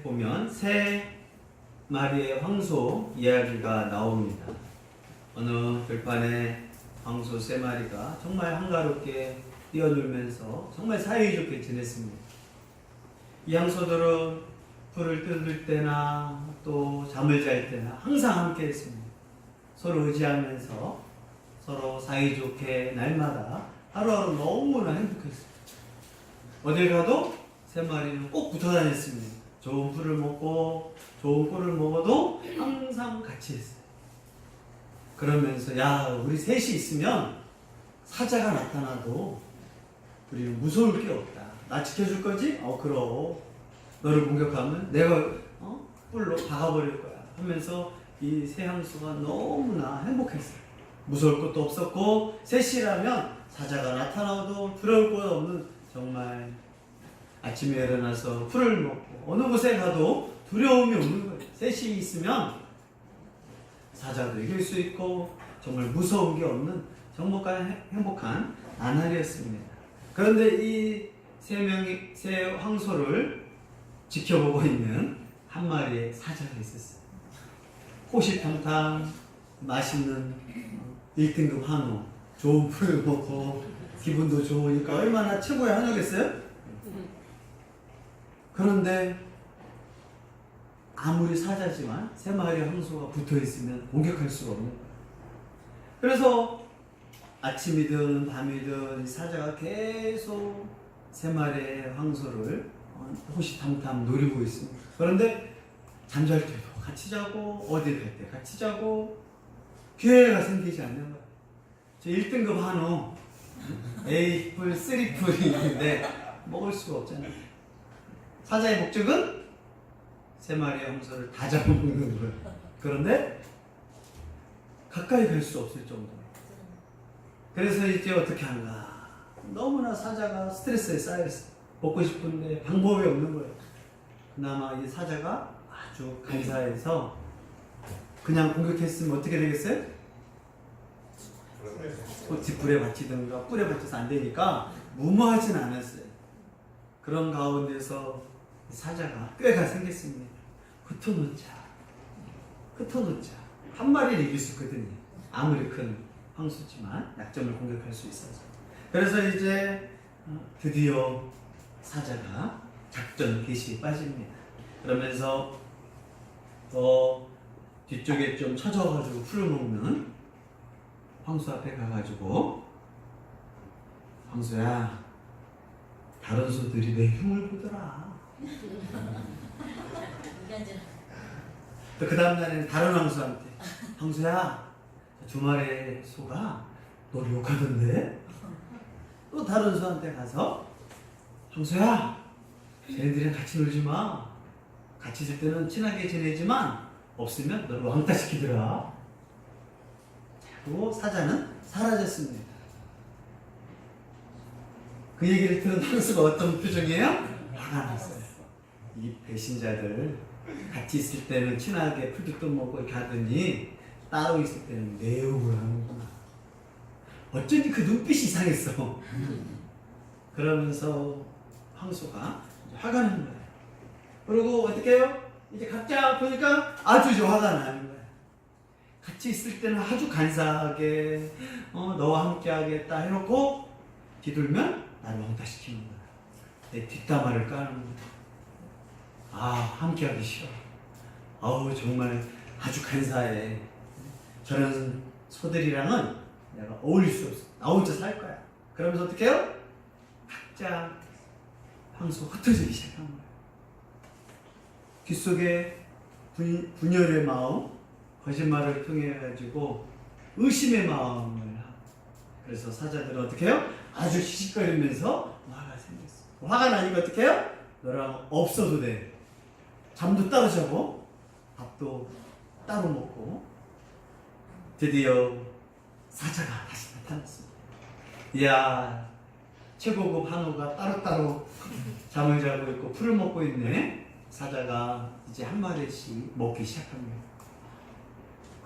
보면 세 마리의 황소 이야기가 나옵니다. 어느 들판에 황소 세 마리가 정말 한가롭게 뛰어놀면서 정말 사이좋게 지냈습니다. 이 황소들은 풀을 뜯을 때나 또 잠을 잘 때나 항상 함께 했습니다. 서로 의지하면서 서로 사이좋게 날마다 하루하루 너무나 행복했습니다. 어딜 가도 세 마리는 꼭 붙어 다녔습니다. 좋은 풀을 먹고 좋은 꿀을 먹어도 항상 같이 했어요. 그러면서 야, 우리 셋이 있으면 사자가 나타나도 우리는 무서울 게 없다. 나 지켜줄 거지? 그럼. 너를 공격하면 내가 뿔로 박아버릴 거야 하면서 이 세 황소가 너무나 행복했어요. 무서울 것도 없었고 셋이라면 사자가 나타나도 두려울 것 없는, 정말 아침에 일어나서 풀을 먹고 어느 곳에 가도 두려움이 없는 거예요. 셋이 있으면 사자도 이길 수 있고 정말 무서운 게 없는 정말 행복한 나날이었습니다. 그런데 이 세 황소를 지켜보고 있는 한 마리의 사자가 있었어요. 호시탐탐 맛있는 1등급 한우, 좋은 풀을 먹고 기분도 좋으니까 얼마나 최고의 한우겠어요? 그런데 아무리 사자지만 세 마리의 황소가 붙어있으면 공격할 수가 없는 거예요. 그래서 아침이든 밤이든 사자가 계속 세 마리의 황소를 호시탐탐 노리고 있습니다. 그런데 잠잘 때도 같이 자고 어디 갈 때 같이 자고 기회가 생기지 않는 거예요. 저 1등급 한우 A뿔, 3뿔이 있는데 먹을 수가 없잖아요. 사자의 목적은 세 마리의 황소를 다 잡아먹는 거예요. 그런데 가까이 갈 수 없을 정도로. 그래서 이제 어떻게 하는가. 너무나 사자가 스트레스에 쌓여있어요. 먹고 싶은데 방법이 없는 거예요. 그나마 이 사자가 아주 간사해서 그냥 공격했으면 어떻게 되겠어요? 뒷불에 받치든가 뿔에 받쳐서 안 되니까 무모하진 않았어요. 그런 가운데서 사자가 꾀가 생겼습니다. 흩어놓자. 한 마리를 이길 수 있거든요. 아무리 큰 황소지만 약점을 공격할 수 있어서. 그래서 이제 드디어 사자가 작전 개시에 빠집니다. 그러면서 뒤쪽에 좀 처져가지고 풀을 먹는 황소 앞에 가가지고, 황소야, 다른 소들이 내 흉을 보더라. 또 그 다음날에는 다른 황소한테, 황소야, 두 마리의 소가 너를 욕하던데? 또 다른 소한테 가서, 황소야, 쟤네들이랑 같이 놀지 마. 같이 있을 때는 친하게 지내지만 없으면 너를 왕따시키더라. 그리고 사자는 사라졌습니다. 그 얘기를 들은 황소가 어떤 표정이에요? 화가 났어요. 이 배신자들, 같이 있을 때는 친하게 풀도 먹고 이렇게 하더니 따로 있을 때는 내욕을 하는구나. 어쩐지 그 눈빛이 이상했어. 그러면서 황소가 화가 나는 거예요. 그리고 어떻게 해요? 이제 각자 보니까 아주 이제 화가 나는 거예요. 같이 있을 때는 아주 간사하게 너와 함께 하겠다 해놓고 뒤돌면 나를 왕따시키는 거야. 내 뒷담화를 까는 거야. 함께 하기 싫어. 정말 아주 간사해. 저런 소들이랑은 내가 어울릴 수 없어. 나 혼자 살 거야. 그러면서 어떻게 해요? 각자 황소 흩어지기 시작한 거예요. 귓속에 분열의 마음, 거짓말을 통해 가지고 의심의 마음을 하고, 그래서 사자들은 어떻게 해요? 아주 시시거리면서 화가 생겼어. 화가 나니까 어떻게 해요? 너랑 없어도 돼. 잠도 따로 자고 밥도 따로 먹고. 드디어 사자가 다시 나타났습니다. 이야, 최고급 한우가 따로따로 잠을 자고 있고 풀을 먹고 있네. 사자가 이제 한 마리씩 먹기 시작합니다.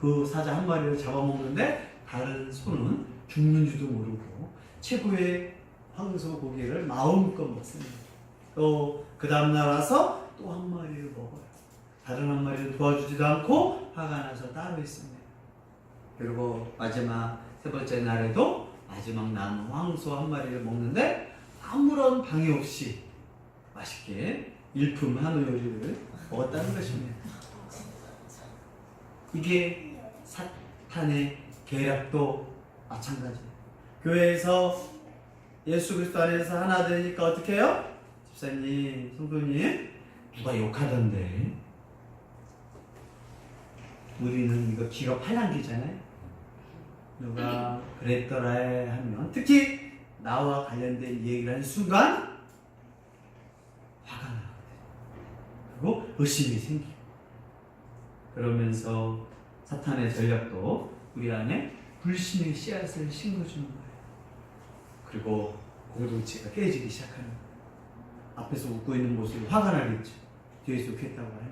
그 사자 한 마리를 잡아먹는데 다른 소는 죽는 줄도 모르고 최고의 황소 고기를 마음껏 먹습니다. 또 그 다음날 와서 또 한 마리를 먹어요. 다른 한 마리를 도와주지도 않고 화가 나서 따로 있습니다. 그리고 마지막 세 번째 날에도 마지막 남은 황소 한 마리를 먹는데 아무런 방해 없이 맛있게 일품 한우 요리를 먹었다는 것입니다. 이게 사탄의 계략도 마찬가지예요. 교회에서 예수 그리스도 안에서 하나 되니까 어떻게 해요? 집사님, 성도님, 누가 욕하던데 우리는 이거 귀가 팔랑귀잖아요. 누가 그랬더라 하면 특히 나와 관련된 얘기를 하는 순간 화가 나거든요. 그리고 의심이 생기고 그러면서 사탄의 전략도 우리 안에 불신의 씨앗을 심어주는 거예요. 그리고 공동체가 깨지기 시작하는 거예요. 앞에서 웃고 있는 모습이 화가 나겠죠. 뒤에서 웃겠다고 해요.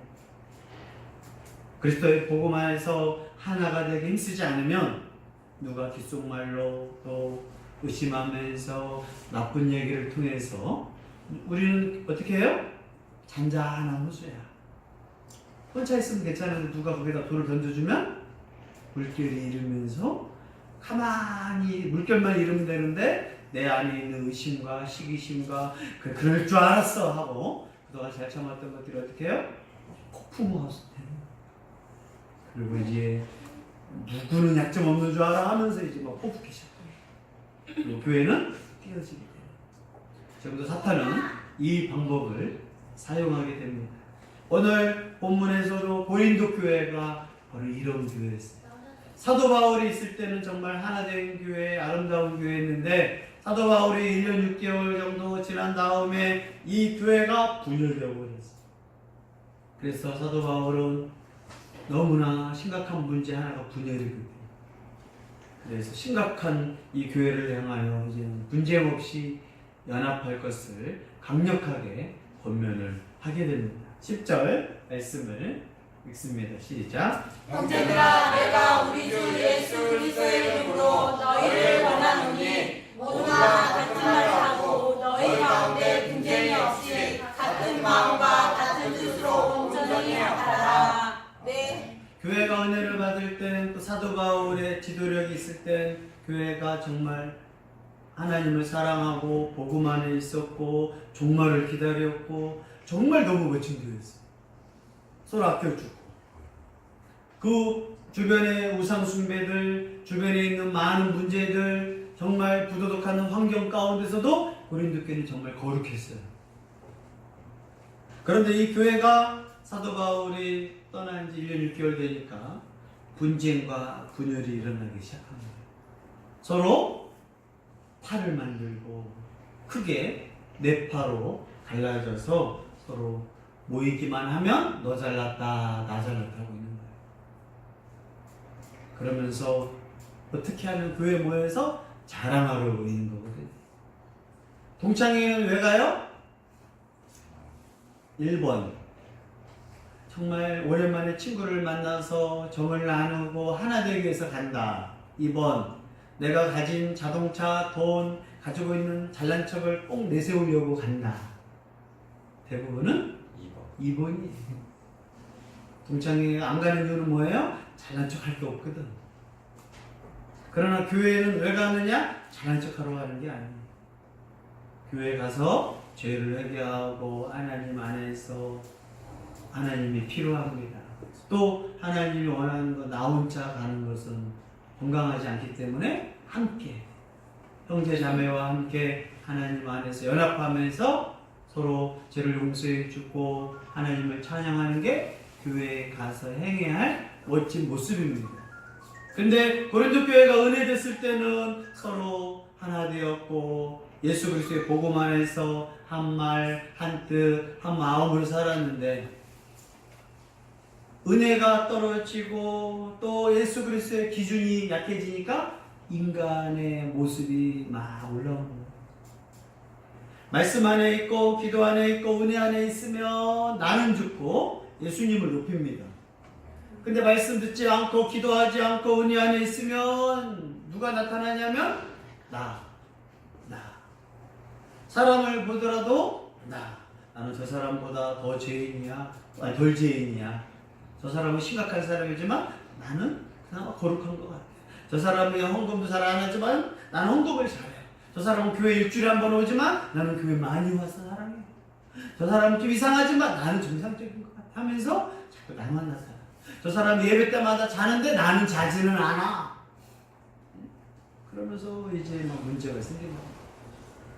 그리스도의 복음 안에서 하나가 되기 힘쓰지 않으면 누가 귓속말로 또 의심하면서 나쁜 얘기를 통해서 우리는 어떻게 해요? 잔잔한 호수야. 혼자 있으면 괜찮은데 누가 거기다 돌을 던져주면 물결이 일으면서 가만히 물결만 일으면 되는데 내 안에 있는 의심과 시기심과 그럴 줄 알았어 하고 그동안 잘 참았던 것들이 어떻게 해요? 폭풍 호수 되는 거예요. 그리고 이제 누구는 약점 없는 줄 알아 하면서 이제 막 뽑기 시작해요. 그리고 교회는 깨어지게 돼요. 지금도 사탄은 이 방법을 사용하게 됩니다. 오늘 본문에서도 고린도 교회가 바로 이런 교회였어요. 사도 바울이 있을 때는 정말 하나된 교회, 아름다운 교회였는데 사도 바울이 1년 6개월 정도 지난 다음에 이 교회가 분열되어 버렸어요. 그래서 사도 바울은 너무나 심각한 문제 하나가 분열이거든요. 그래서 심각한 이 교회를 향하여 이제는 분쟁 없이 연합할 것을 강력하게 권면을 하게 됩니다. 10절 말씀을 읽습니다. 시작. 형제들아, 내가 우리 주 예수 그리스도의 이름으로 너희를 권하노니 모두가 같은 말을 하고 너희 가운데 분쟁이 없이 같은 마음과 같은 뜻으로 온전히 하라. 네. 교회가 은혜를 받을 땐 또 사도 바울의 지도력이 있을 땐 교회가 정말 하나님을 사랑하고 복음 안에 있었고 종말을 기다렸고 정말 너무 멋진 교회였어요. 서로 아껴주고 그 주변의 우상 숭배들, 주변에 있는 많은 문제들, 정말 부도덕한 환경 가운데서도 고린도 교회는 정말 거룩했어요. 그런데 이 교회가 사도 바울이 떠난 지 1년 6개월 되니까 분쟁과 분열이 일어나기 시작한 거예요. 서로 팔을 만들고 크게 네 파로 갈라져서 서로 모이기만 하면 너 잘났다, 나 잘났다 하고 있는 거예요. 그러면서 어떻게 하면 교회 모여서 자랑하러 모이는 거거든요. 동창회는 왜 가요? 1번 정말 오랜만에 친구를 만나서 정을 나누고 하나 되기 위해서 간다. 2번 내가 가진 자동차, 돈, 가지고 있는 잘난 척을 꼭 내세우려고 간다. 대부분은 2번이에요. 동창회 안 가는 이유는 뭐예요? 잘난 척 할 게 없거든. 그러나 교회는 왜 가느냐? 잘난 척 하러 가는 게 아니에요. 교회 가서 죄를 회개하고 하나님 안에서 하나님이 필요합니다. 또 하나님이 원하는 거 나 혼자 가는 것은 건강하지 않기 때문에 함께 형제 자매와 함께 하나님 안에서 연합하면서 서로 죄를 용서해 주고 하나님을 찬양하는 게 교회에 가서 행해야 할 멋진 모습입니다. 근데 고린도 교회가 은혜됐을 때는 서로 하나 되었고 예수 그리스도의 복음 안에서 한 말, 한 뜻, 한 마음으로 살았는데 은혜가 떨어지고 또 예수 그리스도의 기준이 약해지니까 인간의 모습이 막 올라오는 거예요. 말씀 안에 있고 기도 안에 있고 은혜 안에 있으면 나는 죽고 예수님을 높입니다. 근데 말씀 듣지 않고 기도하지 않고 은혜 안에 있으면 누가 나타나냐면 나. 사람을 보더라도 나 나는 저 사람보다 더 죄인이야, 아니 덜 죄인이야. 저 사람은 심각한 사람이지만 나는 그나마 거룩한 것 같아. 저 사람이 헌금도 잘 안 하지만 나는 헌금을 잘해. 저 사람은 교회 일주일에 한 번 오지만 나는 교회 많이 와서 사랑해. 저 사람은 좀 이상하지만 나는 정상적인 것 같아 하면서 자꾸 나만 나타나. 저 사람이 예배 때마다 자는데 나는 자지는 않아. 그러면서 이제 막 문제가 생기는 거야.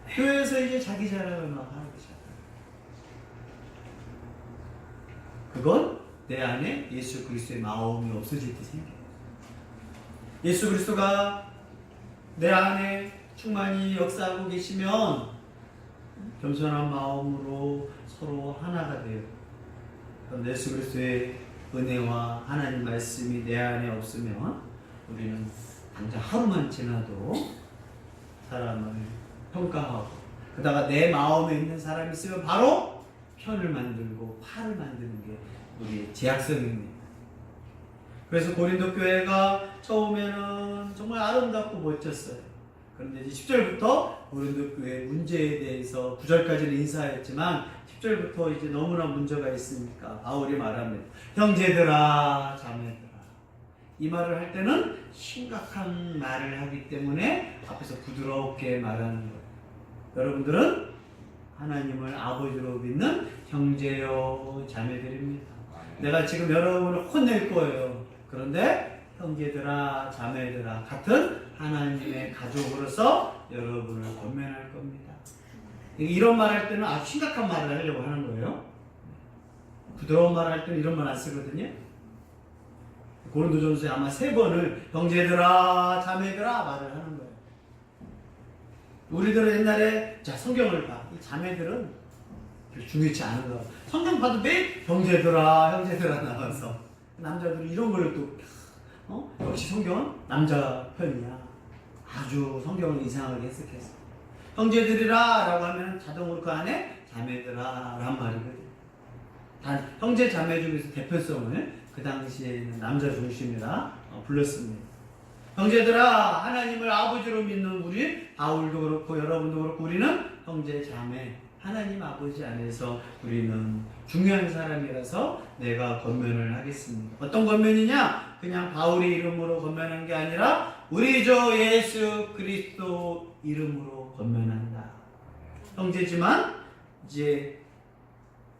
교회에서 이제 자기 자랑을 막 하기 시작해. 그건 내 안에 예수 그리스도의 마음이 없어질 때 생겨요. 예수 그리스도가 내 안에 충만히 역사하고 계시면 겸손한 마음으로 서로 하나가 돼요. 그런데 예수 그리스도의 은혜와 하나님 말씀이 내 안에 없으면 우리는 당장 하루만 지나도 사람을 평가하고 그다가 내 마음에 있는 사람이 있으면 바로 편을 만들고 파를 만드는 게 우리의 제약성입니다. 그래서 고린도 교회가 처음에는 정말 아름답고 멋졌어요. 그런데 이제 10절부터 고린도 교회 문제에 대해서 9절까지는 인사했지만 10절부터 이제 너무나 문제가 있으니까 바울이 말합니다. 형제들아 자매들아. 이 말을 할 때는 심각한 말을 하기 때문에 앞에서 부드럽게 말하는 거예요. 여러분들은 하나님을 아버지로 믿는 형제요 자매들입니다. 내가 지금 여러분을 혼낼 거예요. 그런데 형제들아 자매들아 같은 하나님의 가족으로서 여러분을 권면할 겁니다. 이런 말 할 때는 아주 심각한 말을 하려고 하는 거예요. 부드러운 말 할 때는 이런 말 안 쓰거든요. 고린도전서에 아마 3번을 형제들아 자매들아 말을 하는 거예요. 우리들은 옛날에 자 성경을 봐. 이 자매들은 중요치 않은 거. 성경 봐도 매일 형제들아 나와서 남자들은 이런 걸 또 역시 성경은 남자 편이야. 아주 성경을 이상하게 해석했어. 형제들이라 라고 하면 자동으로 그 안에 자매들아 란 말이거든. 단 형제 자매 중에서 대표성을 그 당시에는 남자 중심이라 불렀습니다. 형제들아 하나님을 아버지로 믿는 우리 바울도 그렇고 여러분도 그렇고 우리는 형제 자매 하나님 아버지 안에서 우리는 중요한 사람이라서 내가 권면을 하겠습니다. 어떤 권면이냐? 그냥 바울의 이름으로 권면한 게 아니라 우리 주 예수 그리스도 이름으로 권면한다. 형제지만 이제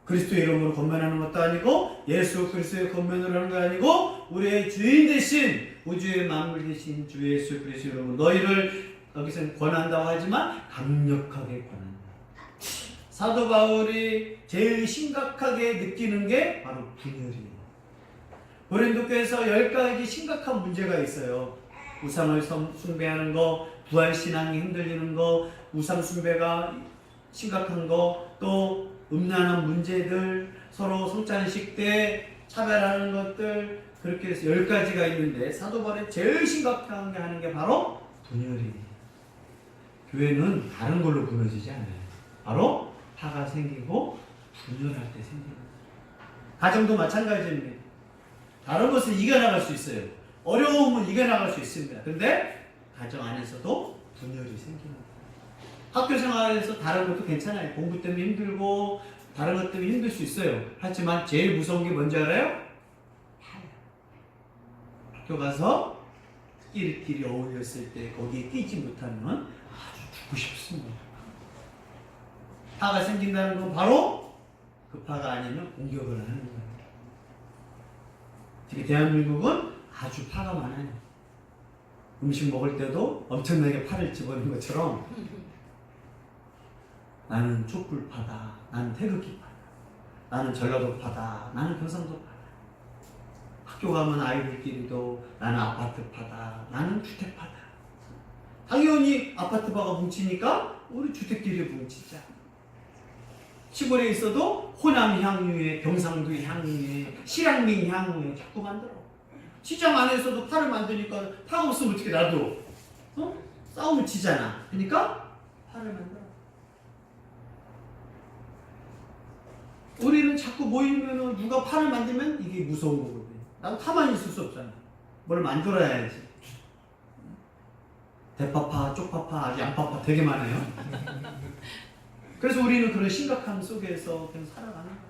그리스도 이름으로 권면하는 것도 아니고 예수 그리스도의 권면을 하는 거 아니고 우리의 주인 대신 우주의 만물 대신 주 예수 그리스도 이름으로 너희를 여기서는 권한다고 하지만 강력하게 권한다. 사도 바울이 제일 심각하게 느끼는 게 바로 분열이에요. 고린도 교회에서 10가지 심각한 문제가 있어요. 우상을 숭배하는 거, 부활신앙이 흔들리는 거, 우상 숭배가 심각한 거, 또 음란한 문제들, 서로 성찬식 때 차별하는 것들, 그렇게 해서 10가지가 있는데 사도 바울이 제일 심각한 게 하는 게 바로 분열이에요. 교회는 다른 걸로 무너지지 않아요. 바로 파가 생기고 분열할 때 생기는 거예요. 가정도 마찬가지입니다. 다른 것을 이겨나갈 수 있어요. 어려움은 이겨나갈 수 있습니다. 근데 가정 안에서도 분열이 생기는 거예요. 학교 생활에서 다른 것도 괜찮아요. 공부 때문에 힘들고 다른 것 때문에 힘들 수 있어요. 하지만 제일 무서운 게 뭔지 알아요? 파야. 학교 가서 끼리끼리 어울렸을 때 거기에 끼지 못하면 아주 죽고 싶습니다. 파가 생긴다는 건 바로 그 파가 아니면 공격을 하는 거예요. 특히 대한민국은 아주 파가 많아요. 음식 먹을 때도 엄청나게 파를 집어넣는 것처럼 나는 촛불파다, 나는 태극기파다, 나는 전라도파다, 나는 경상도파다. 학교 가면 아이들끼리도 나는 아파트파다, 나는 주택파다. 당연히 아파트파가 뭉치니까 우리 주택끼리 뭉치자. 시골에 있어도 호남 향유에, 경상도 향유에, 실향민 향유에 자꾸 만들어. 시장 안에서도 파를 만드니까 파가 없으면 어떻게 놔둬? 싸움을 치잖아. 그러니까 파를 만들어. 우리는 자꾸 모이면 누가 파를 만들면 이게 무서운 거거든. 나도 파만 있을 수 없잖아. 뭘 만들어야지. 대파파, 쪽파파, 아주 양파파 되게 많아요. 그래서 우리는 그런 심각함 속에서 그냥 살아가는 거예요.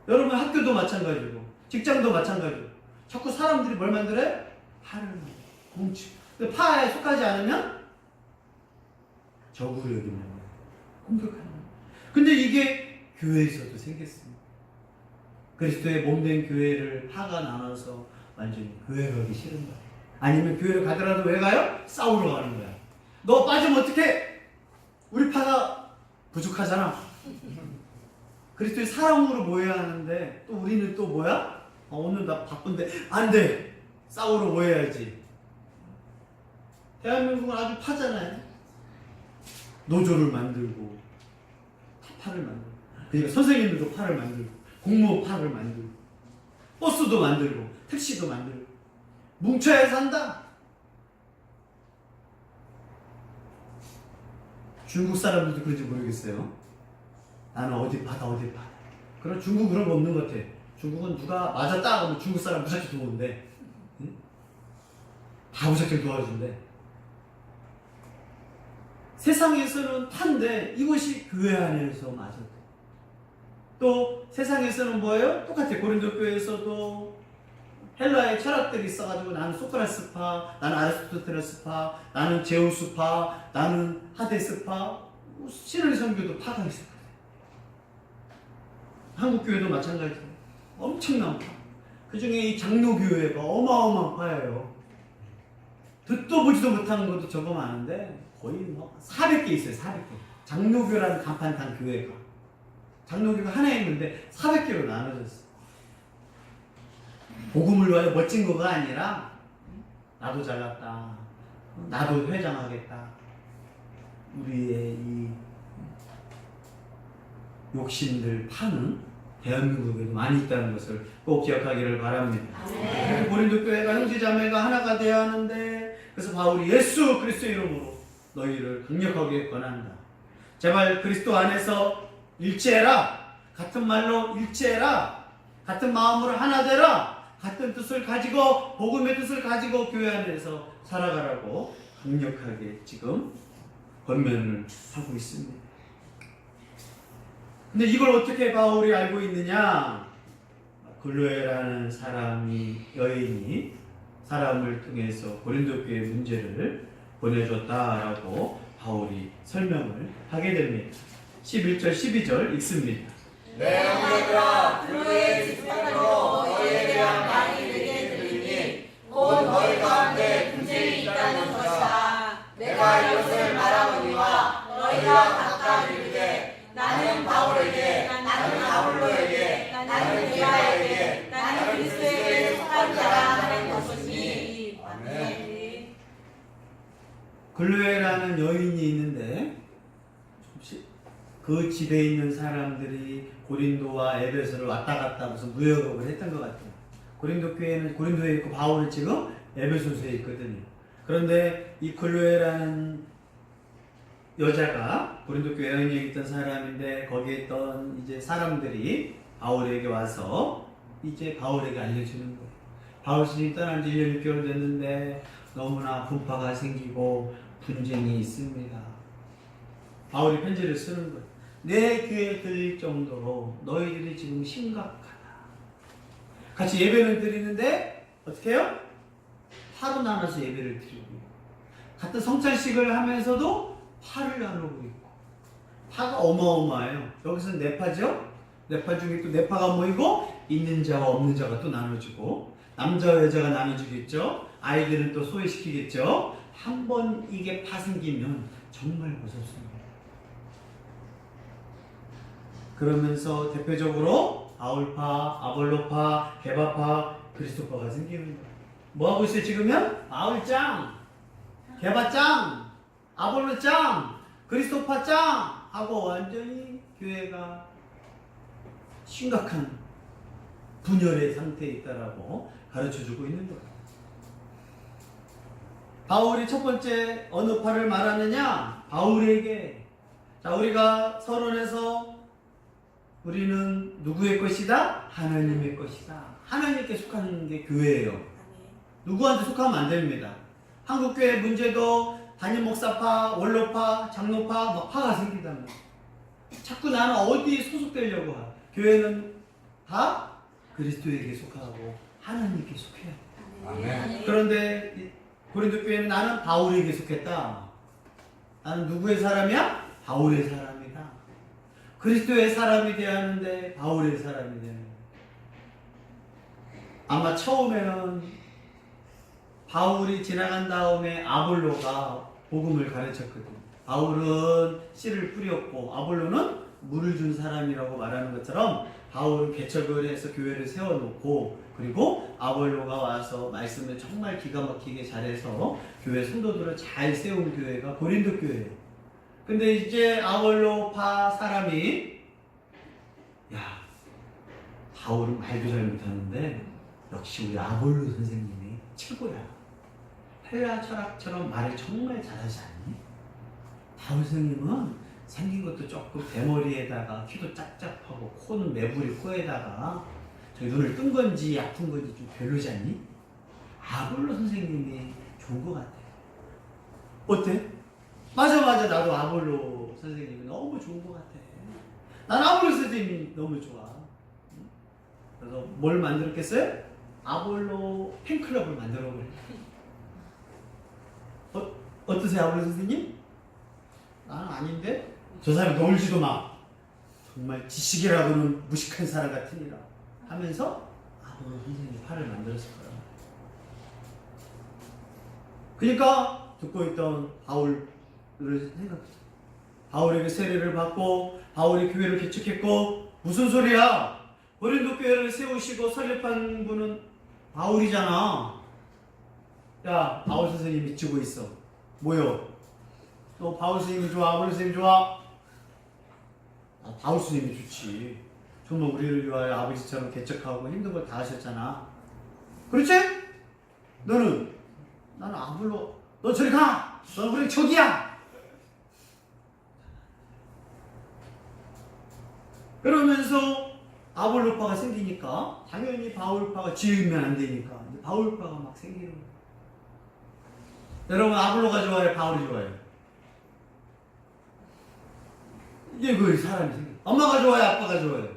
여러분 학교도 마찬가지고 직장도 마찬가지고 자꾸 사람들이 뭘 만들어요? 파를 공치고. 근데 파에 속하지 않으면 적으로 여기는 거예요. 공격하는 거예요. 근데 이게 교회에서도 생겼습니다. 그리스도의 몸된 교회를 파가 나눠서 완전히 교회 가기 싫은 거예요. 아니면 교회를 가더라도 왜 가요? 싸우러 가는 거야. 너 빠지면 어떡해? 우리 파가 부족하잖아. 그리스도의 사랑으로 모여야 하는데 또 우리는 또 뭐야? 오늘 나 바쁜데 안 돼. 싸우러 모여야지. 대한민국은 아주 파잖아요. 노조를 만들고 파를 만들고 그러니까 선생님들도 파를 만들고 공무원 파를 만들고 버스도 만들고 택시도 만들고 뭉쳐야 산다. 중국 사람들도 그런지 모르겠어요. 나는 어디 파다 어디 파. 그럼 중국 그런 거 없는 것 같아. 중국은 누가 맞았다 하면 중국 사람 무작정 도와준대. 응? 다 무작정 도와준대. 세상에서는 파인데 이것이 교회 안에서 맞았대. 또 세상에서는 뭐예요? 똑같아. 고린도 교회에서도 헬라의 철학들이 있어가지고 나는 소크라스파, 나는 아리스토텔레스파, 나는 제우스파, 나는 하데스파, 신의 성교도 파가 있을 거예요. 한국 교회도 마찬가지예요. 엄청난 파. 그 중에 이 장로교회가 어마어마한 파예요. 듣도 보지도 못하는 것도 저거 많은데 거의 뭐 400개 있어요. 400개. 장로교라는 간판탄 교회가. 장로교가 하나 있는데 400개로 나눠졌어요. 복음을 위하여 멋진 거가 아니라 나도 잘났다. 나도 회장하겠다. 우리의 이 욕심들 파는 대한민국에도 많이 있다는 것을 꼭 기억하기를 바랍니다. 네. 고린도 교회가 형제자매가 하나가 되어야 하는데 그래서 바울이 예수 그리스도 이름으로 너희를 강력하게 권한다. 제발 그리스도 안에서 일치해라. 같은 말로 일치해라. 같은 마음으로 하나 되라. 같은 뜻을 가지고 복음의 뜻을 가지고 교회 안에서 살아가라고 강력하게 지금 권면을 하고 있습니다. 근데 이걸 어떻게 바울이 알고 있느냐? 글로에라는 여인이 사람을 통해서 고린도 교회 문제를 보내줬다라고 바울이 설명을 하게 됩니다. 11절 12절 읽습니다. 내 형제들아 글로에 집사로 너희에 대한 말이 내게 들리니 곧 너희 가운데 분쟁이 있다는 것이다. 내가 이것을 말하거니와 너희가 각각 이르되 나는 바울에게 나는 아볼로에게 나는 게라에게 나는 그리스도에게 속한 자라 하는 것이니. 아멘. 글로에라는 여인이 있는데 그 집에 있는 사람들이 고린도와 에베소를 왔다 갔다 무슨 무역업을 했던 것 같아요. 고린도 교회는 고린도에 있고 바울은 지금 에베소서에 있거든요. 그런데 이 글로에라는 여자가 고린도 교회 여인에 있던 사람인데 거기에 있던 이제 사람들이 바울에게 와서 이제 바울에게 알려주는 거예요. 바울 스님이 떠난 지 1년 6개월 됐는데 너무나 분파가 생기고 분쟁이 있습니다. 바울이 편지를 쓰는 거예요. 내 귀에 들릴 정도로 너희들이 지금 심각하다. 같이 예배를 드리는데 어떻게 해요? 파로 나눠서 예배를 드리고 같은 성찬식을 하면서도 파를 나누고 있고 파가 어마어마해요. 여기서는 네 파죠? 네 파 중에 또 네 파가 모이고 있는 자와 없는 자가 또 나눠주고 남자와 여자가 나눠주겠죠? 아이들은 또 소외시키겠죠? 한번 이게 파 생기면 정말 무섭습니다. 그러면서 대표적으로 바울파, 아볼로파, 게바파, 그리스도파가 생기는 거예요. 뭐하고 있어요 지금은? 바울짱, 게바짱, 아볼로짱, 그리스도파짱 하고 완전히 교회가 심각한 분열의 상태에 있다라고 가르쳐주고 있는 거예요. 바울이 첫 번째 어느 파를 말하느냐? 바울에게. 자, 우리가 서론에서 우리는 누구의 것이다? 하나님의 것이다. 하나님께 속하는 게 교회예요. 누구한테 속하면 안 됩니다. 한국교회 문제도 담임 목사파, 원로파, 장로파, 막 파가 생기다. 자꾸 나는 어디에 소속되려고 하. 교회는 다 그리스도에게 속하고 하나님께 속해야 돼. 아멘. 그런데 고린도 교회는 나는 바울에게 속했다. 나는 누구의 사람이야? 바울의 사람이다. 그리스도의 사람이 되어야 하는데 바울의 사람이 되는 거야. 아마 처음에는 바울이 지나간 다음에 아볼로가 복음을 가르쳤거든. 바울은 씨를 뿌렸고 아볼로는 물을 준 사람이라고 말하는 것처럼 바울은 개척을 해서 교회를 세워놓고 그리고 아볼로가 와서 말씀을 정말 기가 막히게 잘해서 교회 성도들을 잘 세운 교회가 고린도 교회예요. 근데 이제 아볼로파 사람이 야, 바울은 말도 잘 못하는데 역시 우리 아볼로 선생님이 최고야. 헬라 철학처럼 말을 정말 잘하지 않니? 바울 선생님은 생긴 것도 조금 대머리에다가 키도 짝짝하고 코는 매부리 코에다가 저기 눈을 뜬 건지 아픈 건지 좀 별로지 않니? 아볼로 선생님이 좋은 것 같아. 어때? 맞아 나도 아볼로 선생님이 너무 좋은 것 같아. 난 아볼로 선생님이 너무 좋아. 그래서 뭘 만들었겠어요? 아볼로 팬클럽을 만들어 버려. 어떠세요 아볼로 선생님? 나는 아닌데? 저 사람 놀지도 마. 정말 지식이라고는 무식한 사람 같으니라 하면서 아볼로 선생님 팔을 만들었을 거야. 그러니까 듣고 있던 바울을 생각했어. 바울에게 세례를 받고 바울이 교회를 개척했고 무슨 소리야? 고린도 교회를 세우시고 설립한 분은 바울이잖아. 야, 바울 선생님 미치고 있어. 뭐요? 너 바울 선생님이 좋아? 아볼로 선생님 좋아? 아, 바울 선생님이 좋지. 정말 우리를 위하여 아버지처럼 개척하고 힘든 걸 다 하셨잖아. 그렇지? 너는? 나는 아볼로. 너 저리 가! 너 우리 적이야! 그러면서 아볼로파가 생기니까 당연히 바울파가 지으면 안 되니까 바울파가 막 생기는 거예요. 여러분 아볼로가 좋아요? 바울이 좋아요? 이게 그 사람이 생겨. 엄마가 좋아요? 아빠가 좋아요?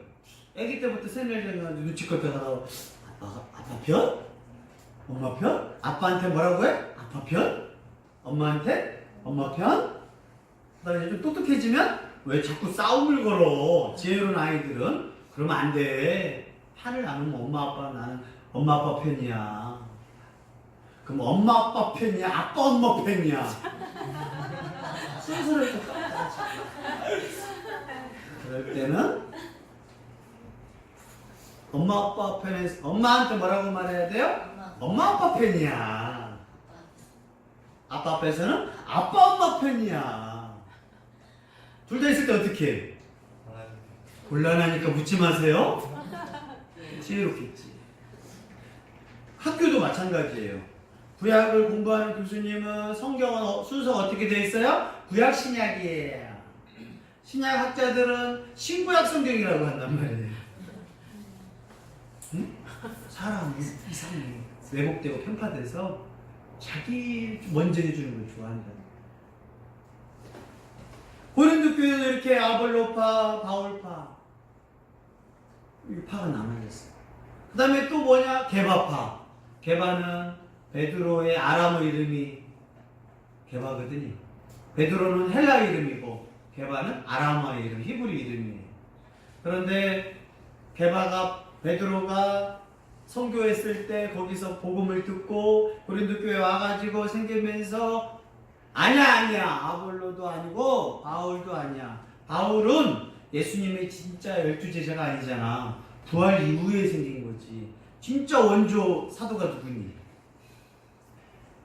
아기 때부터 세뇌돼가지고 눈치껏 하다가 아빠 편? 엄마 편? 아빠한테 뭐라고 해? 아빠 편? 엄마한테? 엄마 편? 그다음에 좀 똑똑해지면 왜 자꾸 싸움을 걸어? 지혜로운 아이들은 그러면 안 돼. 판을 나누면 엄마 아빠 나는 엄마 아빠 편이야. 그럼 엄마 아빠 편이야? 아빠 엄마 편이야? 순서를 똑같아. 그럴 때는 엄마 아빠 편에서 엄마한테 뭐라고 말해야 돼요? 엄마 아빠 편이야. 아빠 앞에서는 아빠 엄마 편이야. 둘 다 있을 때 어떻게 해? 곤란하니까 묻지 마세요. 지혜롭겠지. 학교도 마찬가지예요. 구약을 공부하는 교수님은 성경은 순서가 어떻게 되어 있어요? 구약 신약이에요. 신약 학자들은 신구약 성경이라고 한단 말이에요. 응? 사람이 이상해. 왜곡되고 편파돼서 자기 먼저 해주는 걸 좋아한다. 고린도 교회는 이렇게 아볼로파, 바울파 이 파가 남아있어요. 그 다음에 또 뭐냐? 게바파. 게바는 베드로의 아람어 이름이 게바거든요. 베드로는 헬라 이름이고 게바는 아람어 이름, 히브리 이름이에요. 그런데 게바가 베드로가 선교했을 때 거기서 복음을 듣고 고린도 교회 와가지고 생기면서 아니야 아볼로도 아니고 바울도 아니야. 바울은 예수님의 진짜 12제자가 아니잖아. 부활 이후에 생긴 거지. 진짜 원조 사도가 누구니?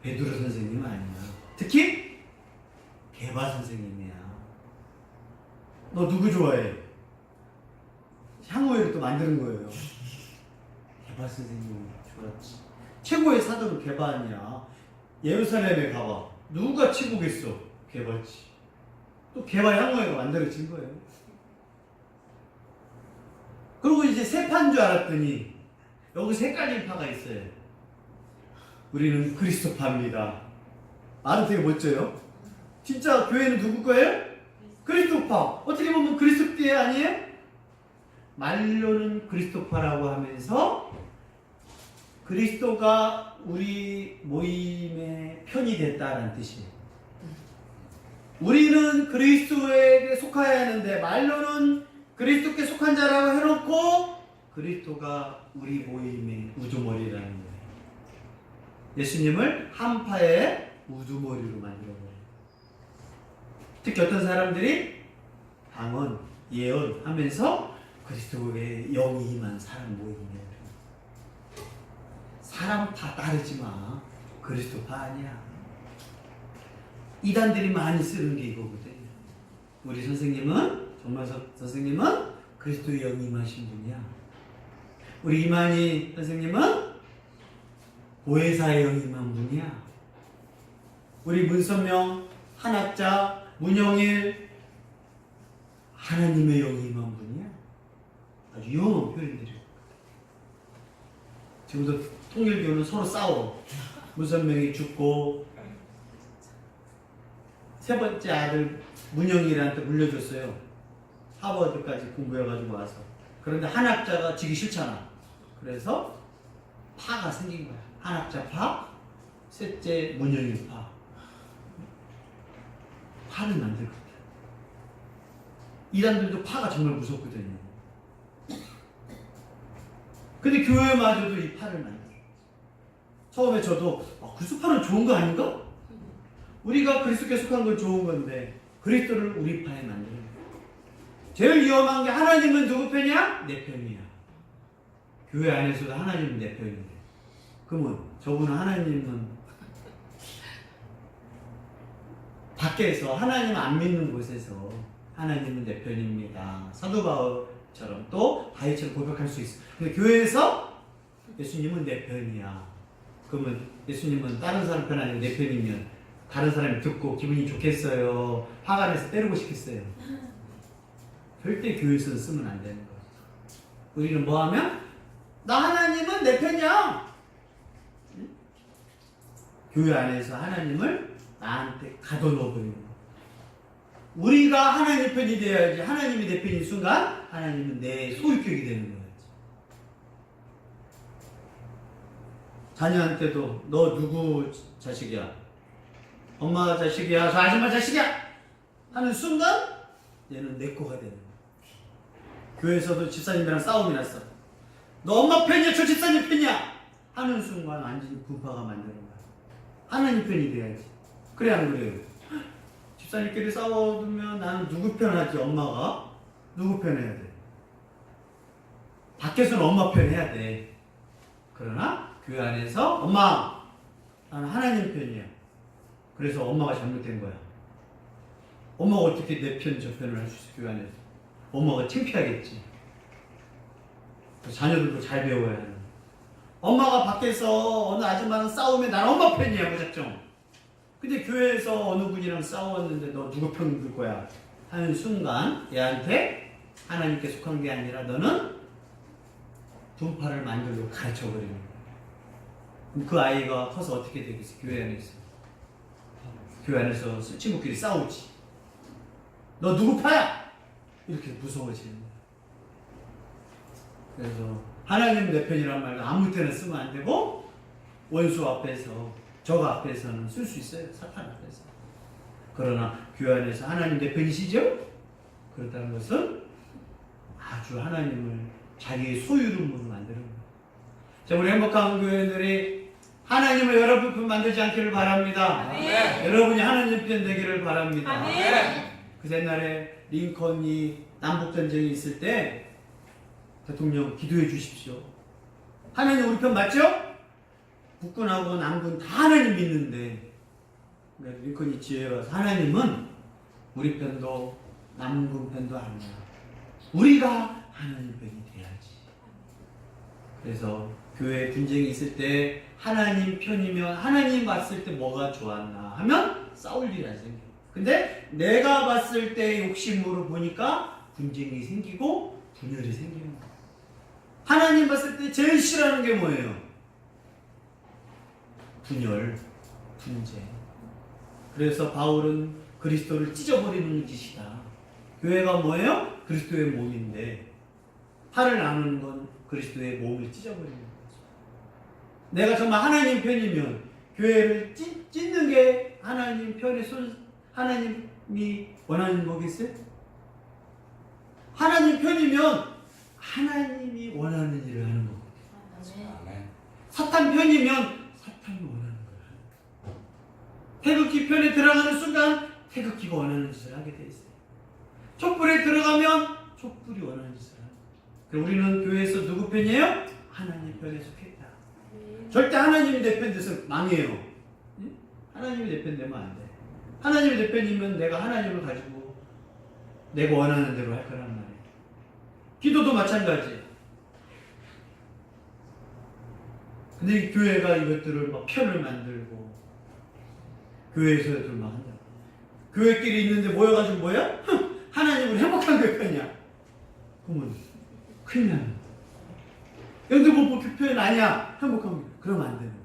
베드로 선생님 아니야. 특히 게바 선생님이야. 너 누구 좋아해? 향후회를 또 만드는 거예요. 게바 선생님 좋았지. 최고의 사도는 게바 아니야. 예루살렘에 가봐. 누가 최고겠어? 게바지. 또 게바 향후회가 만들어진 거예요. 그리고 이제 세 파인 줄 알았더니 여기서 헷갈린 파가 있어요. 우리는 그리스도파입니다. 말은 되게 멋져요. 진짜 교회는 누구 거예요? 그리스도파. 어떻게 보면 그리스도계 아니에요? 말로는 그리스도파라고 하면서 그리스도가 우리 모임의 편이 됐다는 뜻이에요. 우리는 그리스도에게 속하여야 하는데 말로는 그리스도께 속한 자라고 해놓고 그리스도가 우리 모임의 우두머리라는 거예요. 예수님을 한파의 우두머리로 만들어버려요. 특히 어떤 사람들이 방언, 예언 하면서 그리스도의 영이 임한 사람 모임이에요. 사람 다 따르지 마. 그리스도파 아니야. 이단들이 많이 쓰는 게 이거거든요. 우리 선생님은 정만석 선생님은 그리스도의 영이 임하신 분이야. 우리 이만희 선생님은 보혜사의 영이 임한 분이야. 우리 문선명 한학자 문영일 하나님의 영이 임한 분이야. 아주 유용한 표현들이에요. 지금도 통일교는 서로 싸워. 문선명이 죽고 세 번째 아들 문영일한테 물려줬어요. 하버드까지 공부해가지고 와서. 그런데 한학자가 지기 싫잖아. 그래서 파가 생긴 거야. 한학자 파, 셋째 문영일 파. 파를 만들거든. 이단들도 파가 정말 무섭거든요. 근데 교회마저도 이 파를 만들어요. 처음에 저도 그리스도파는 좋은 거 아닌가? 우리가 그리스도께 속한 건 좋은 건데 그리스도를 우리 파에 만드는 거예요. 제일 위험한 게 하나님은 누구 편이야? 내 편이야. 교회 안에서도 하나님은 내 편인데 그러면 저분은 하나님은 밖에서 하나님 안 믿는 곳에서 하나님은 내 편입니다. 사도 바울처럼 또 다윗처럼 고백할 수 있어. 근데 교회에서 예수님은 내 편이야. 그러면 예수님은 다른 사람 편 아니고 내 편이면 다른 사람이 듣고 기분이 좋겠어요? 화가 내서 때리고 싶겠어요? 절대 교회에서 쓰면 안 되는 거예요. 우리는 뭐 하면? 나 하나님은 내 편이야. 응? 교회 안에서 하나님을 나한테 가둬놓어버리는 거예요. 우리가 하나님 편이 되어야지. 하나님이 내 편인 순간 하나님은 내 소유격이 되는 거예요. 자녀한테도 너 누구 자식이야? 엄마 자식이야? 저 아줌마 자식이야? 하는 순간 얘는 내 거가 되는 거야. 교회에서도 집사님이랑 싸움이 났어. 너 엄마 편이야? 저 집사님 편이야? 하는 순간 완전히 분파가 만드는 거야. 하나님 편이 돼야지. 그래 안 그래요? 집사님끼리 싸워두면 나는 누구 편 하지? 엄마가? 누구 편 해야 돼? 밖에서는 엄마 편 해야 돼. 그러나 교회 안에서 엄마 나는 하나님 편이야. 그래서 엄마가 잘못된 거야. 엄마가 어떻게 내 편 저 편을 할 수 있어? 교회 안에서 엄마가 창피하겠지. 자녀들도 잘 배워야 하는. 엄마가 밖에서 어느 아줌마랑 싸우면 난 엄마 편이야 무작정. 근데 교회에서 어느 분이랑 싸웠는데 너 누구 편 들 거야? 하는 순간 얘한테 하나님께 속한 게 아니라 너는 분파를 만들고 가르쳐버리는 거야. 그럼 그 아이가 커서 어떻게 되겠어? 교회 안에서. 교회 안에서 친구끼리 싸우지. 너 누구 파야? 이렇게 무서워지는 거야. 그래서 하나님 내 편이란 말도 아무 때나 쓰면 안 되고 원수 앞에서 적 앞에서는 쓸 수 있어요. 사탄 앞에서. 그러나 교회 안에서 하나님 내 편이시죠? 그렇다는 것은 아주 하나님을 자기의 소유름으로 만드는 거예요. 자, 우리 행복한 교회들이 하나님을 여러분 편 만들지 않기를 바랍니다. 아멘. 여러분이 하나님 편 되기를 바랍니다. 아멘. 그 옛날에 링컨이 남북전쟁이 있을 때 대통령 기도해 주십시오. 하나님 우리 편 맞죠? 북군하고 남군 다 하나님 믿는데 링컨이 지혜로워서 하나님은 우리 편도 남군 편도 아니야. 우리가 하나님 편이 돼야지. 그래서 교회 분쟁이 있을 때 하나님 편이면 하나님 봤을 때 뭐가 좋았나 하면 싸울 일이 안 생겨. 근데 내가 봤을 때 욕심으로 보니까 분쟁이 생기고 분열이 생기는 거야. 하나님 봤을 때 제일 싫어하는 게 뭐예요? 분열, 분쟁. 그래서 바울은 그리스도를 찢어버리는 짓이다. 교회가 뭐예요? 그리스도의 몸인데 팔을 나누는 건 그리스도의 몸을 찢어버리는 거죠. 내가 정말 하나님 편이면 교회를 찢는 게 하나님 편의 하나님이 원하는 거겠어요? 하나님 편이면 하나님이 원하는 일을 하는 거거든요. 아멘. 사탄 편이면 사탄이 원하는 거예요. 태극기 편에 들어가는 순간 태극기가 원하는 짓을 하게 돼 있어요. 촛불에 들어가면 촛불이 원하는 짓을 하는 거예요. 우리는 교회에서 누구 편이에요? 하나님 편에 속했다. 절대 하나님이 내 편 돼서 망해요. 응? 하나님이 내 편 되면 안 돼. 하나님이 내 편이면 내가 하나님을 가지고 내가 원하는 대로 할 거란 말이에요. 기도도 마찬가지. 근데 이 교회가 이것들을 막 편을 만들고 교회에서도 막 한다. 교회끼리 있는데 모여가지고 뭐야? 하나님은 행복한 교회 편이야. 그러면 큰일 나는 거야. 영등포 표현 아니야. 행복한 교회. 그러면 안 되는 거야.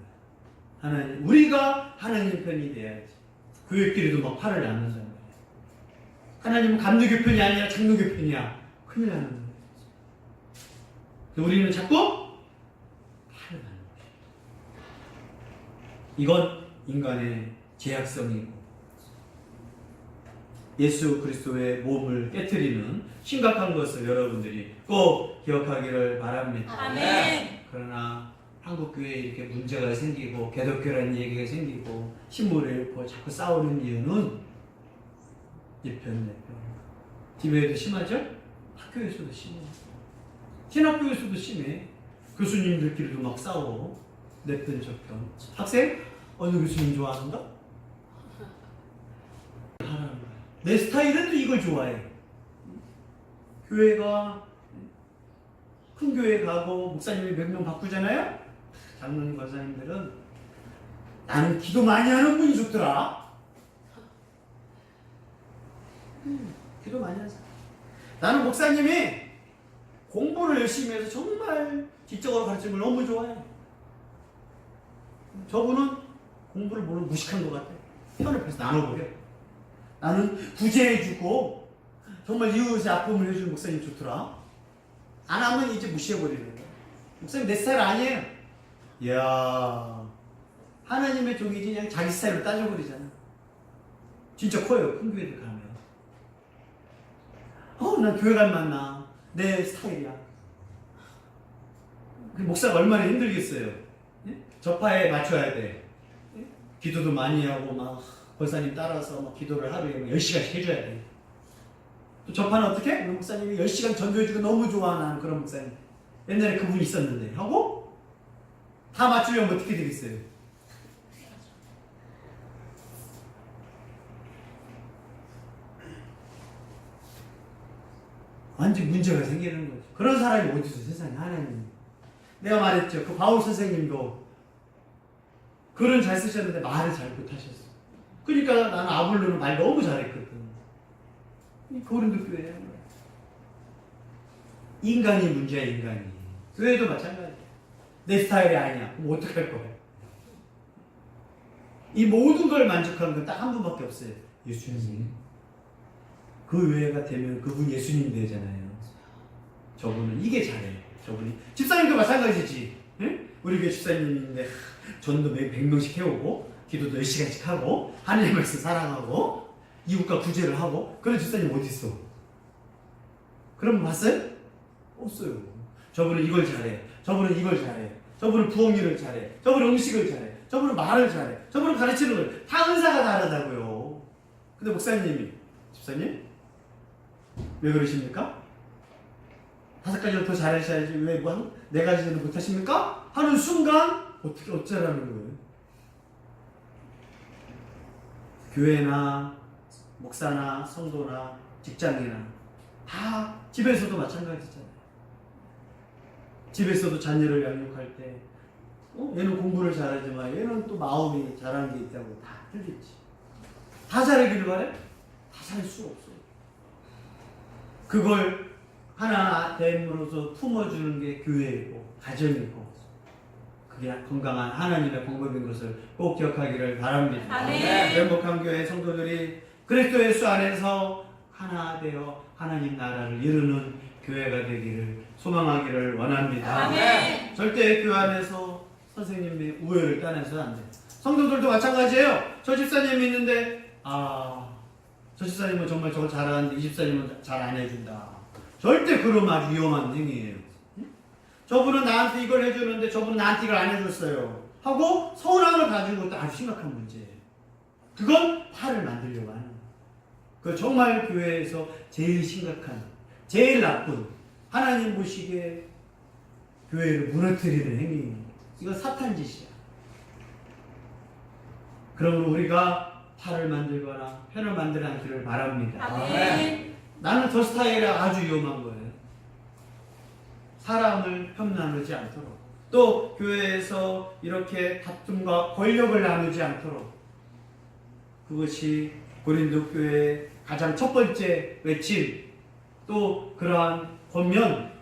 하나님, 우리가 하나님 편이 돼야지. 교회끼리도 막 팔을 나눈단 말이야. 하나님은 감리교 편이 아니라 장로교 편이야. 큰일 나는 거야. 우리는 자꾸 팔을 나누는 거야. 이건 인간의 죄악성이고 예수 그리스도의 몸을 깨트리는 심각한 것을 여러분들이 꼭 기억하기를 바랍니다. 아멘. 그러나 한국 교회에 이렇게 문제가 생기고 개독교라는 얘기가 생기고 신문을 읽고 자꾸 싸우는 이유는 이편 내편. 집에도 심하죠? 학교에서도 심해. 신학교에서도 심해. 교수님들끼리도 막 싸워. 내 편 저편. 학생? 어느 교수님 좋아하는가? 내 스타일은 또 이걸 좋아해. 교회가 큰 교회 가고 목사님이 몇 명 바꾸잖아요. 장로님 권사님들은 나는 기도 많이 하는 분이 좋더라. 기도 많이 하세요. 나는 목사님이 공부를 열심히 해서 정말 지적으로 가르치는 걸 너무 좋아해. 저분은 공부를 물론 무식한 것 같아. 편을 펴서 나눠버려. 나는 구제해주고 정말 이웃의 아픔을 해주는 목사님 좋더라. 안 하면 이제 무시해버리는 거야. 목사님 내 스타일 아니에요. 이야, 하나님의 종이지 그냥 자기 스타일로 따져버리잖아. 진짜 커요. 큰 교회들 가면. 난 교회 갈 만나. 내 스타일이야. 그 목사가 얼마나 힘들겠어요. 예? 저파에 맞춰야 돼. 예? 기도도 많이 하고 막 권사님 따라서 막 기도를 하루에 10시간씩 해줘야 돼. 또 저파는 어떻게? 우리 목사님이 10시간 전도해주고 너무 좋아. 나는 그런 목사님. 옛날에 그분이 있었는데 하고 다 맞추려면 어떻게 되겠어요? 완전 문제가 생기는 거죠. 그런 사람이 어디서 세상에 하나님. 내가 말했죠. 그 바울 선생님도 글은 잘 쓰셨는데 말을 잘 못하셨어. 그러니까 나는 아볼로는 말 너무 잘했거든. 이 고린도 교회야. 인간이 문제야, 인간이. 교회도 마찬가지야. 내 스타일이 아니야. 그럼 어떡할 거야? 이 모든 걸 만족하는 건 딱 한 분밖에 없어요. 예수님. 그 외가 되면 그분 예수님 되잖아요. 저분은 이게 잘해요. 저분이. 집사님도 마찬가지지. 응? 우리 교회 집사님인데 전도 100명씩 해오고 기도도 10시간씩 하고 하나님 말씀 사랑하고 이웃과 구제를 하고 그런 집사님 어디 있어? 그럼 봤어요? 없어요. 저분은 이걸 잘해. 저분은 이걸 잘해. 저분은 부엌일을 잘해. 저분은 음식을 잘해. 저분은 말을 잘해. 저분은 가르치는 걸. 다 은사가 다르다고요. 근데 목사님이 집사님? 왜 그러십니까? 5가지를 더 잘하셔야지 왜 뭐 4가지는 못하십니까? 하는 순간 어떻게 어쩌라는 거예요? 교회나 목사나 성도나 직장이나 다 집에서도 마찬가지잖아요. 집에서도 자녀를 양육할 때 얘는 공부를 잘하지만 얘는 또 마음이 잘하는 게 있다고 다 틀리지. 다 잘하기를 바래? 다 잘 수 없어요. 그걸 하나 됨으로써 품어주는 게 교회이고 가정이고 그게 건강한 하나님의 방법인 것을 꼭 기억하기를 바랍니다. 아멘. 행복한 교회 성도들이 그리스도 예수 안에서 하나 되어 하나님 나라를 이루는 교회가 되기를 소망하기를 원합니다. 아멘. 절대 교회 안에서 선생님의 우열을 따내서는 안 돼요. 성도들도 마찬가지예요. 저 집사님이 있는데 저 집사님은 정말 저거 잘하는데 이 집사님은 잘 안 해준다. 절대 그러면 아주 위험한 행위예요. 저분은 나한테 이걸 해주는데 저분은 나한테 이걸 안 해줬어요 하고 서운함을 가지고 것도 아주 심각한 문제예요. 그건 파를 만들려고 하는 거예요. 그 정말 교회에서 제일 심각한, 제일 나쁜, 하나님 보시기에 교회를 무너뜨리는 행위예요. 이건 사탄 짓이야. 그러므로 우리가 파를 만들거나 편을 만들지 않기를 바랍니다. 아멘. 나는 저 스타일이 아주 위험한 거예요. 사람을 편 나누지 않도록, 또 교회에서 이렇게 다툼과 권력을 나누지 않도록, 그것이 고린도 교회의 가장 첫 번째 외침, 또 그러한 권면.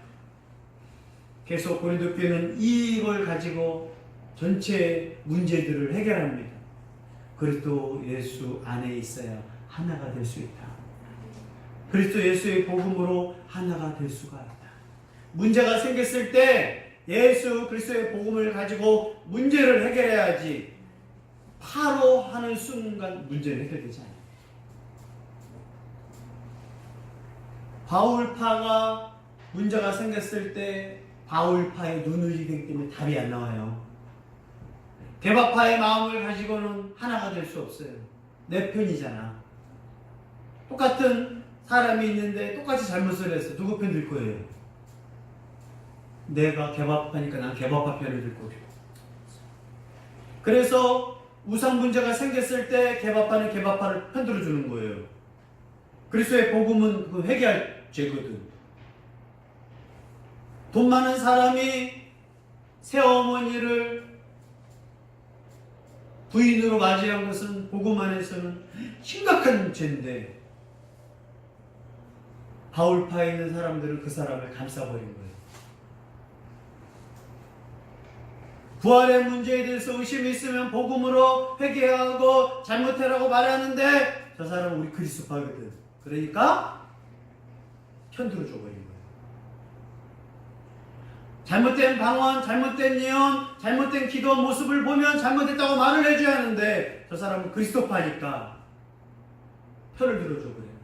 계속 고린도 교회는 이걸 가지고 전체 문제들을 해결합니다. 그리스도 예수 안에 있어야 하나가 될 수 있다. 그리스도 예수의 복음으로 하나가 될 수가 있다. 문제가 생겼을 때 예수 그리스도의 복음을 가지고 문제를 해결해야지, 파로 하는 순간 문제는 해결되지 않아요. 바울파가 문제가 생겼을 때 바울파의 눈을 되기 때문에 답이 안 나와요. 개바파의 마음을 가지고는 하나가 될 수 없어요. 내 편이잖아. 똑같은 사람이 있는데 똑같이 잘못을 했어. 누구 편 들 거예요? 내가 개바파니까 난 개바파 편을 들 거고. 그래서 우상 문제가 생겼을 때 개바파는 개바파를 편들어 주는 거예요. 그리스도의 복음은 그 해결 죄거든. 돈 많은 사람이 새어머니를 부인으로 맞이한 것은 복음 안에서는 심각한 죄인데, 바울파에 있는 사람들은 그 사람을 감싸버린 거예요. 부활의 문제에 대해서 의심이 있으면 복음으로 회개하고 잘못해라고 말하는데 저 사람은 우리 그리스도파거든. 그러니까 편들어 줘버린 거예요. 잘못된 방언, 잘못된 예언, 잘못된 기도 모습을 보면 잘못했다고 말을 해줘야 하는데 저 사람은 그리스도파니까 편을 들어줘 버려요.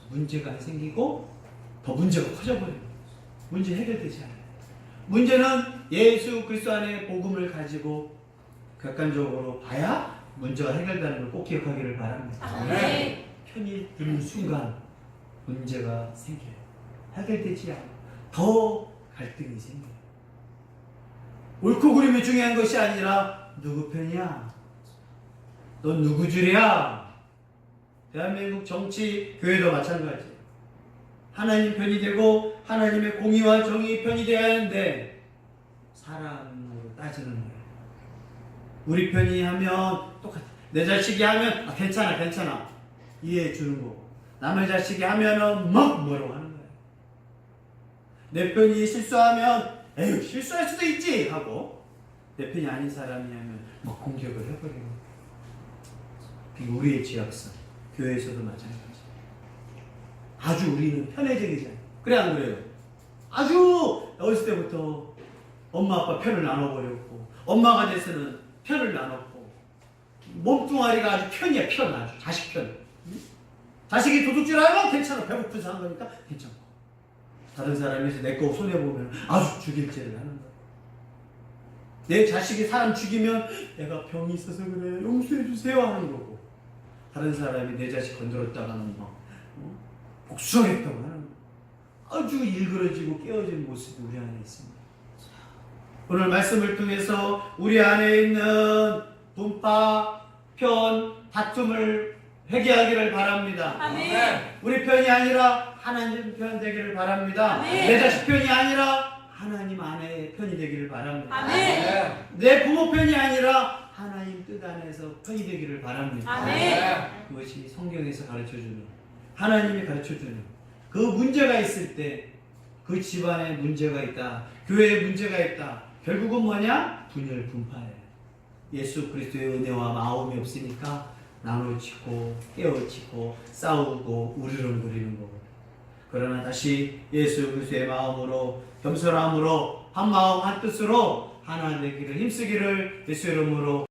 문제가 생기고 더 문제가 커져버려요. 문제 해결되지 않아요. 문제는 예수 그리스도 안에 복음을 가지고 객관적으로 봐야 문제가 해결되는 걸 꼭 기억하기를 바랍니다. 아멘. 편이 드는 순간 문제가 생겨요. 해결되지 않아요. 더 갈등이 생겨요. 옳고 그름이 중요한 것이 아니라 누구 편이야? 넌 누구 줄이야? 대한민국 정치, 교회도 마찬가지예요. 하나님 편이 되고 하나님의 공의와 정의 편이 되어야 하는데 사람으로 따지는 거예요. 우리 편이 하면 똑같아. 내 자식이 하면 괜찮아 이해해 주는 거고, 남의 자식이 하면은 막 뭐라고 하는 거예요. 내 편이 실수하면 에휴 실수할 수도 있지 하고, 내 편이 아닌 사람이 하면 막 공격을 해버리고. 그게 우리의 지역성. 교회에서도 마찬가지. 아주 우리는 편애적이잖아요. 그래 안 그래요? 아주 어렸을 때부터 엄마 아빠 편을 나눠버렸고, 엄마가 돼서는 편을 나눴고, 몸뚱아리가 아주 편이야. 편. 아주 자식 편. 자식이 도둑질하면 괜찮아. 배고픈서 한 거니까 괜찮고, 다른 사람에서 내 거 손해보면 아주 죽일죄를 하는 거야. 내 자식이 사람 죽이면 내가 병이 있어서 그래 용서해주세요 하는 거고, 다른 사람이 내 자식 건드렸다가는 막 복수하겠다고 하는 거야. 아주 일그러지고 깨어진 모습이 우리 안에 있습니다. 오늘 말씀을 통해서 우리 안에 있는 분파, 편, 다툼을 회개하기를 바랍니다. 아멘. 우리 편이 아니라 하나님 편 되기를 바랍니다. 아멘. 내 자식 편이 아니라 하나님 안에 편이 되기를 바랍니다. 아멘. 내 부모 편이 아니라 하나님 뜻 안에서 편이 되기를 바랍니다. 아멘. 그것이 성경에서 가르쳐주는, 하나님이 가르쳐주는 그 문제가 있을 때, 그 집안에 문제가 있다, 교회에 문제가 있다, 결국은 뭐냐? 분열 분파예요. 예수 그리스도의 은혜와 마음이 없으니까 나눠치고 깨어치고 싸우고 우르렁거리는 거거든요. 그러나 다시 예수 그리스도의 마음으로 겸손함으로 한 마음 한 뜻으로 하나 되기를 힘쓰기를 예수 이름으로